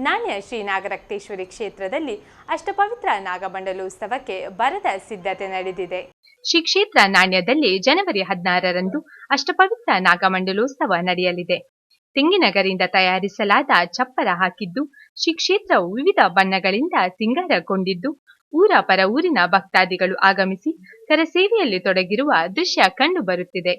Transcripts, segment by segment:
ನಾಣ್ಯ ಶ್ರೀ ನಾಗರಕ್ತೇಶ್ವರಿ ಕ್ಷೇತ್ರದಲ್ಲಿ ಅಷ್ಟಪವಿತ್ರ ನಾಗಮಂಡಲೋತ್ಸವಕ್ಕೆ ಭರದ ಸಿದ್ಧತೆ ನಡೆದಿದೆ. ಶ್ರೀ ಕ್ಷೇತ್ರ ನಾಣ್ಯದಲ್ಲಿ ಜನವರಿ 16ರಂದು ಅಷ್ಟಪವಿತ್ರ ನಾಗಮಂಡಲೋತ್ಸವ ನಡೆಯಲಿದೆ. ತೆಂಗಿನಗರಿಂದ ತಯಾರಿಸಲಾದ ಚಪ್ಪರ ಹಾಕಿದ್ದು ಶ್ರೀ ಕ್ಷೇತ್ರವು ವಿವಿಧ ಬಣ್ಣಗಳಿಂದ ಸಿಂಗಾರಗೊಂಡಿದ್ದು ಊರ ಪರ ಊರಿನ ಭಕ್ತಾದಿಗಳು ಆಗಮಿಸಿ ಕರಸೇವೆಯಲ್ಲಿ ತೊಡಗಿರುವ ದೃಶ್ಯ ಕಂಡು ಬರುತ್ತಿದೆ.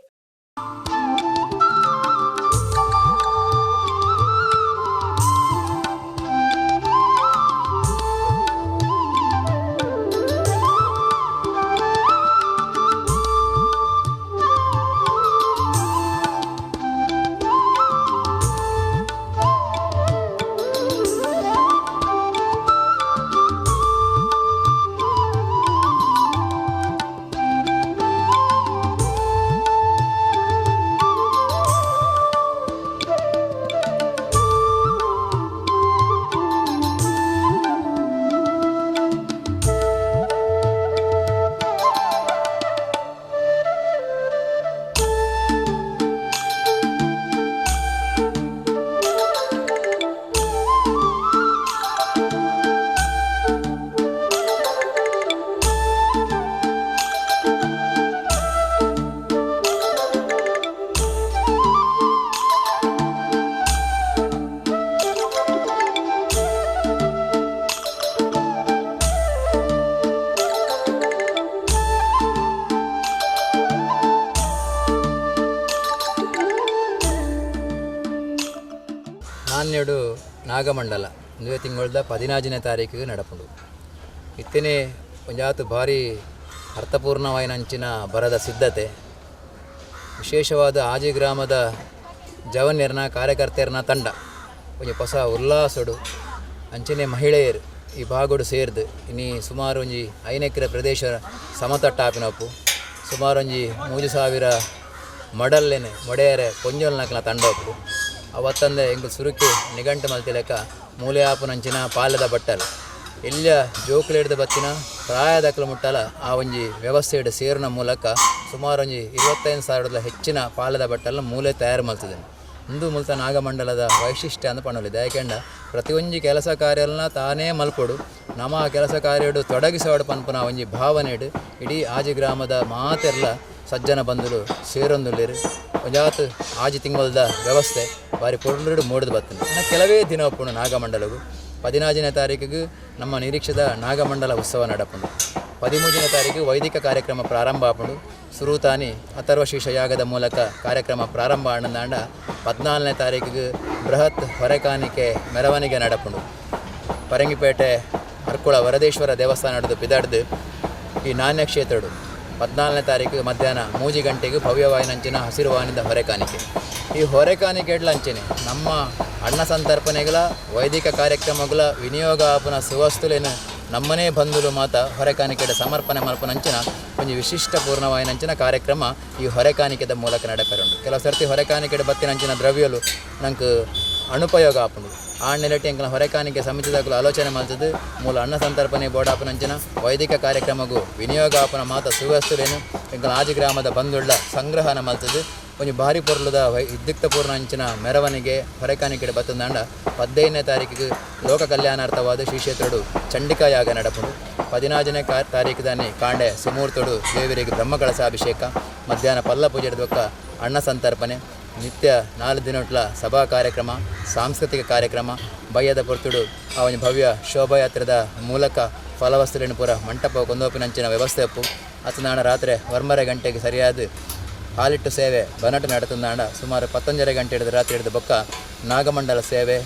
ನಾಣ್ಯಡು ನಾಗಮಂಡಲ ಇಂದು ತಿಂಗಳದ 14ನೇ ತಾರೀಕಿಗೆ ನಡಪುಂಡು. ಇತ್ತನೇ ಒಂಜಾತು ಭಾರಿ ಅರ್ಥಪೂರ್ಣವಾಯಿನಂಚಿನ ಬರದ ಸಿದ್ಧತೆ ವಿಶೇಷವಾದ ಆಜಿ ಗ್ರಾಮದ ಜವನ್ಯರನ ಕಾರ್ಯಕರ್ತೆಯರನ ತಂಡ ಒಂಜಿ ಹೊಸ ಉಲ್ಲಾಸಡು ಅಂಚನೆ ಮಹಿಳೆಯರು ಈ ಭಾಗಡು ಸೇರ್ದು ಇನ್ನಿ ಸುಮಾರು ಒಂಜಿ 5 ಎಕರೆ ಪ್ರದೇಶ ಸಮತಟ್ಟಾಪಿನಪ್ಪು ಸುಮಾರು ಒಂಜಿ 3000 ಮಡಲ್ಲೇನೆ ಮೊಡೆಯರೆ ಕೊಂಜೋಲ್ನಕ್ಲ ತಂಡ ಒಪ್ಪು ಅವತ್ತಂದೆ ಎಂಗು ಸುರುಕಿ ನಿಘಂಟು ಮಲ್ತಿಲೆಕ್ಕ ಮೂಲೆ ಆಪುನಂಚಿನ ಪಾಲದ ಬಟ್ಟಲು ಎಲ್ಲ ಜೋಕುಲೆಡ್ದು ಬತ್ತಿನ ಪ್ರಾಯದಕ್ಕಲು ಮುಟ್ಟಲ ಆ ಒಂಜಿ ವ್ಯವಸ್ಥೆಡು ಸೇರಿನ ಮೂಲಕ ಸುಮಾರು ಒಂಜಿ 25,000 ಹೆಚ್ಚಿನ ಪಾಲದ ಬಟ್ಟಲನ್ನು ಮೂಲೆ ತಯಾರು ಮಲ್ತಿದೆ. ಇಂದು ಮೂಲತ ನಾಗಮಂಡಲದ ವೈಶಿಷ್ಟ್ಯ ಅಂತ ಪಣಲಿದೆ. ಯಾಕೆಂಡ ಪ್ರತಿಯೊಂದು ಕೆಲಸ ಕಾರ್ಯನ ತಾನೇ ಮಲ್ಪಡು ನಮ್ಮ ಕೆಲಸ ಕಾರ್ಯಡು ತೊಡಗಿಸೋಡು ಪನ್ಪುನ ಒಂಜಿ ಭಾವನೆಡು ಇಡೀ ಆಜಿ ಗ್ರಾಮದ ಮಾತೆಲ್ಲ ಸಜ್ಜನ ಬಂಧುಲು ಸೇರೊಂದುಲ್ಲೇರು ಒಂಜಾತು ಆಜಿ ತಿಂಗಳದ ವ್ಯವಸ್ಥೆ ಬಾರಿ ಪೊರ್ಲುಡು ಮೂಡಿದು ಬರ್ತದೆ. ಇನ್ನು ಕೆಲವೇ ದಿನ ಒಪ್ಪುಂಡು ನಾಗಮಂಡಲವು 14ನೇ ತಾರೀಕಿಗೆ ನಮ್ಮ ನಿರೀಕ್ಷಿತ ನಾಗಮಂಡಲ ಉತ್ಸವ ನಡಪುಂಡು. 13ನೇ ತಾರೀಕು ವೈದಿಕ ಕಾರ್ಯಕ್ರಮ ಪ್ರಾರಂಭ ಆಪುಂಡು. ಸುರುತಾನಿ ಅಥರ್ವಶೀರ್ಷ ಯಾಗದ ಮೂಲಕ ಕಾರ್ಯಕ್ರಮ ಪ್ರಾರಂಭ ಆನಂದಾಂಡ 14ನೇ ತಾರೀಕಿಗೆ ಬೃಹತ್ ಹೊರೆಕಾಣಿಕೆ ಮೆರವಣಿಗೆ ನಡಪುಂಡು. ಪರಂಗಿಪೇಟೆ ಅರ್ಕುಳ ವರದೇಶ್ವರ ದೇವಸ್ಥಾನ ನಡೆದು ಬಿದಾಡ್ದು ಈ ನಾಣ್ಯ ಕ್ಷೇತ್ರಡು 14ನೇ ತಾರೀಕು ಮಧ್ಯಾಹ್ನ 3 ಗಂಟೆಗೆ ಭವ್ಯವಾಯಿನಂಚಿನ ಹಸಿರು ವಾನಿದ ಹೊರೆಕಾಣಿಕೆ. ಈ ಹೊರೆಕಾಣಿಕೆಡ್ಲಂಚನೆ ನಮ್ಮ ಅಣ್ಣ ಸಂತರ್ಪಣೆಗಳ ವೈದಿಕ ಕಾರ್ಯಕ್ರಮಗಳ ವಿನಿಯೋಗ ಆಪನ ಸುವಸ್ತುಲೇನು ನಮ್ಮನೇ ಬಂಧುಲು ಮಾತ ಹೊರೆಕಾಣಿಕೆದ ಸಮರ್ಪಣೆ ಮಲ್ಪನಂಚಿನ ಒಂದು ವಿಶಿಷ್ಟ ಪೂರ್ಣವಾಯಿನಂಚಿನ ಕಾರ್ಯಕ್ರಮ ಈ ಹೊರೆಕಾಣಿಕೆದ ಮೂಲಕ ನಡೆಪೆರುಂಡು. ಕೆಲವು ಸರ್ತಿ ಹೊರೆಕಾಣಿಕೆದ ಬತ್ತಿನಂಚಿನ ದ್ರವ್ಯಲು ನಂಗೆ ಅನುಪಯೋಗ ಆಪುಂಡು. ಆ ನೆಲೆಟಿ ಎಂಕಲ ಹೊರೆಕಾಣಿಕೆ ಸಮಿತಿದಾಗಲು ಆಲೋಚನೆ ಮಾಡ್ತದೆ ಮೂಲ ಅನ್ನ ಸಂತರ್ಪಣೆ ಬೋಡಾಪನಂಚಿನ ವೈದಿಕ ಕಾರ್ಯಕ್ರಮಗೂ ವಿನಿಯೋಗ ಆಪನ ಮಾತ ಸುವಸ್ತುಲೇನು ಎಂಕಲ ಆಜಿ ಗ್ರಾಮದ ಬಂಧುಳ್ಳ ಸಂಗ್ರಹಣ ಮಾಡ್ತದೆ. ಒಂದು ಭಾರಿ ಪೊರ್ಲದ ವಿದ್ಯುಕ್ತಪೂರ್ಣ ಅಂಚಿನ ಮೆರವಣಿಗೆ ಹೊರೆಕಾಣಿಕೆ ಬತ್ತಂದಾಂಡ 15ನೇ ತಾರೀಕಿಗೆ ಲೋಕ ಕಲ್ಯಾಣಾರ್ಥವಾದ ಶ್ರೀ ಕ್ಷೇತ್ರಡು ಚಂಡಿಕಾ ಯಾಗ ನಡಪುಂಡು. 14ನೇ ತಾರೀಕಿದಾನೆ ಕಾಂಡೆ ಸುಮೂರ್ತೋಡು ದೇವರಿಗೆ ಬ್ರಹ್ಮಕಳಸಾಭಿಷೇಕ ಮಧ್ಯಾಹ್ನ ಪಲ್ಲ ಪೂಜೆದ ಬೊಕ್ಕ ಅಣ್ಣ ಸಂತರ್ಪಣೆ ನಿತ್ಯ 4 ದಿನಟ್ಲ ಸಭಾ ಕಾರ್ಯಕ್ರಮ ಸಾಂಸ್ಕೃತಿಕ ಕಾರ್ಯಕ್ರಮ ಬಯ್ಯದ ಪೊರ್ತುಡು ಆ ಒಂದು ಭವ್ಯ ಶೋಭಾಯಾತ್ರದ ಮೂಲಕ ಫಲವಸ್ತುಲಿನ ಪೂರ ಮಂಟಪ ಕೊಂದೋಪಿನಂಚಿನ ವ್ಯವಸ್ಥೆ ಒಪ್ಪು ಅತನಾಡ ರಾತ್ರಿ 1:30 ಗಂಟೆಗೆ ಸರಿಯಾದ ಹಾಲಿಟ್ಟು ಸೇವೆ ಬನಟ ನಡೆತಂದಾಂಡ ಸುಮಾರು 11:30 ಗಂಟೆ ಹಿಡಿದು ರಾತ್ರಿ ಹಿಡಿದು ಬೊಕ್ಕ ನಾಗಮಂಡಲ ಸೇವೆ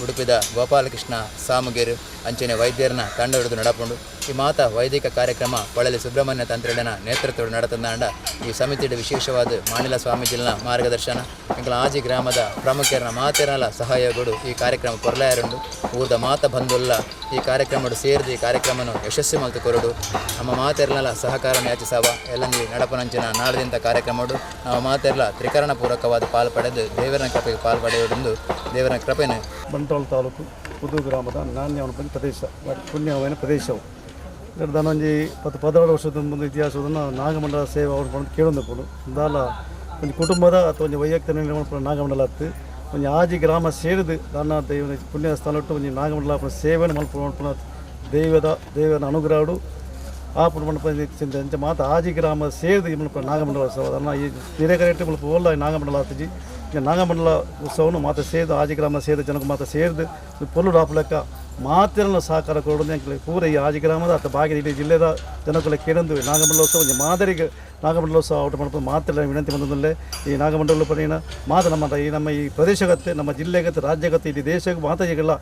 ಉಡುಪಿದ ಗೋಪಾಲಕೃಷ್ಣ ಸಾಮುಗೇರು ಅಂಚನೆ ವೈದ್ಯರನ್ನ ತಂಡ ಹಿಡಿದು ನಡಪುಂಡು. ಈ ಮಾತ ವೈದಿಕ ಕಾರ್ಯಕ್ರಮ ಪಳಲಿ ಸುಬ್ರಹ್ಮಣ್ಯ ತಂತ್ರಿಡನ ನೇತೃತ್ವ ನಡೆತಂದಾಂಡ ಈ ಸಮಿತಿಯ ವಿಶೇಷವಾದ ಮಾಣಿಲ ಸ್ವಾಮೀಜಿನ ಮಾರ್ಗದರ್ಶನ ಎಂಕಲ ಆಜಿ ಗ್ರಾಮದ ಪ್ರಮುಖರನ ಮಾತೆರಲ ಸಹಯೋಗಗಳು ಈ ಕಾರ್ಯಕ್ರಮ ಕೊರಲಾಯರುಂಡು. ಊರ್ದ ಮಾತ ಬಂಧುಲ್ಲ ಈ ಕಾರ್ಯಕ್ರಮ ಸೇರಿದು ಈ ಕಾರ್ಯಕ್ರಮವನ್ನು ಯಶಸ್ವಿ ಮಲ್ತು ಕೊರಡು ನಮ್ಮ ಮಾತೆರಲ ಸಹಕಾರ ಯಾಚಿಸವ ಎಲ್ಲಂದಿ ನಡಪನಂಚಿನ ನಾಳದಿಂತ ಕಾರ್ಯಕ್ರಮಡು ನಾವು ಮಾತೆರಲ ತ್ರಿಕರಣ ಪೂರ್ವಕವಾದ ಪಾಲ್ಪಡೆದು ದೇವರ ಕೃಪೆಗೆ ಪಾಲ್ಪಡೆಯುವುದು ದೇವರ ಕೃಪೆಯನ್ನು. ಬಂಟ್ವಾಳ ತಾಲೂಕು ಪುದು ಗ್ರಾಮದ ನಾಣ್ಯ ಪ್ರದೇಶ ಪುಣ್ಯమైన ಪ್ರದೇಶವು దాని 10-12 ವರ್ಷದ ಮುಂದೆ ಇತಿಹಾಸವನ್ನು ನಾಗಮಂಡಲ ಸೇವೆ ಅವ್ರು ಬಂದು ಕೇಳೊಂದು ದಾಲ ಒಂದು ಕುಟುಂಬದ ಅಥವಾ ಒಂದು ವೈಯಕ್ತಿಕ ನಿರ್ಮಾಣ ನಾಗಮಂಡಲ ಹತ್ತು ಒಂಜಿ ಆಜಿ ಗ್ರಾಮ ಸೇರಿದು ದಾನ ದೇವನ ಪುಣ್ಯ ಸ್ಥಳ ಉಂಟು ಒಂಜಿ ನಾಗಮಂಡಲ ಸೇವೆಯನ್ನು ಮಲ್ಪುನ ದೇವನ ಅನುಗ್ರಹಡು ಆ ಪುಣ್ಯ ಅಂಚ ಮಾತ ಆಜಿ ಗ್ರಾಮ ಸೇರಿದು ಈ ಮಲ್ಪ ನಾಗಮಂಡಲ ಉತ್ಸವ ಅನ್ನ ಈ ನಿರೇಕರೆಟ್ಟು ಮಲ್ಪ ಓಲ್ಲ ನಾಗಮಂಡಲ ಆತಜಿ ನಾಗಮಂಡಲ ಉತ್ಸವನು ಮಾತ ಸೇರಿದು ಆಜಿ ಗ್ರಾಮ ಸೇರಿದ ಜನಕ್ಕೆ ಮಾತ ಸೇರಿದು ಪೊಲ್ಲು ಲೆಕ್ಕ ಮಾತೆಲ್ಲ ಸಹಕಾರ ಕೊಡೋದು ಅಂಕಲಿ ಪೂರ ಈ ಆಜಿ ಗ್ರಾಮದ ಅಥವಾ ಬಾಗಿ ಇಡೀ ಜಿಲ್ಲೆದ ಜನಕ್ಕಲ್ಲ ಕೇಳಂದು ನಾಗಮಂಡಲೋತ್ಸವ ಒಂಜಿ ಮಾದರಿಗೆ ನಾಗಮಂಡಲೋತ್ಸವ ಔಟ್ ಮಾಡ್ಕೊಂಡು ಮಾತೆಲ್ಲ ವಿನಂತಿ ಬಂದಲ್ಲೇ ಈ ನಾಗಮಂಡಲ ಪಡಿನ ಮಾತ ನಮ್ಮ ಈ ಪ್ರದೇಶಗತ್ತೆ ನಮ್ಮ ಜಿಲ್ಲೆಗತ್ತೆ ರಾಜ್ಯಗತ್ತೆ ಇಡೀ ದೇಶಕ್ಕೆ ಮಾತಾಜಿಗೆಲ್ಲ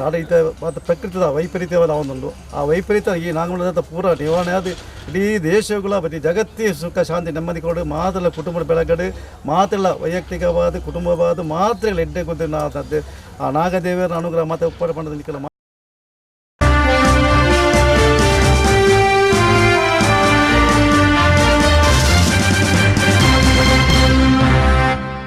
ಆಡಳಿತ ಮಾತ ಪ್ರಕೃತಿದ ವೈಪರೀತ್ಯವಾದ ಒಂದೊಂದು ಆ ವೈಪರೀತ್ಯ ಈ ನಾಗಮಂಡಲದ ಪೂರ ನಿವಾರಣೆ ಆದ ಇಡೀ ದೇಶಗಳ ಪ್ರತಿ ಜಗತ್ತಿ ಸುಖ ಶಾಂತಿ ನೆಮ್ಮದಿ ಕೊಡು ಮಾತೆಲ್ಲ ಕುಟುಂಬದ ಬೆಳಗಡೆ ಮಾತೆಲ್ಲ ವೈಯಕ್ತಿಕವಾದ ಕುಟುಂಬವಾದ ಮಾತ್ರೆಗಳು ಎಡ್ಡೆ ಗೊತ್ತು ಆ ನಾಗದೇವರ ಅನುಗ್ರಹ ಮಾತೆ ಉಪ್ಪಾಡ ಪಂಡದಲ್ಲಿ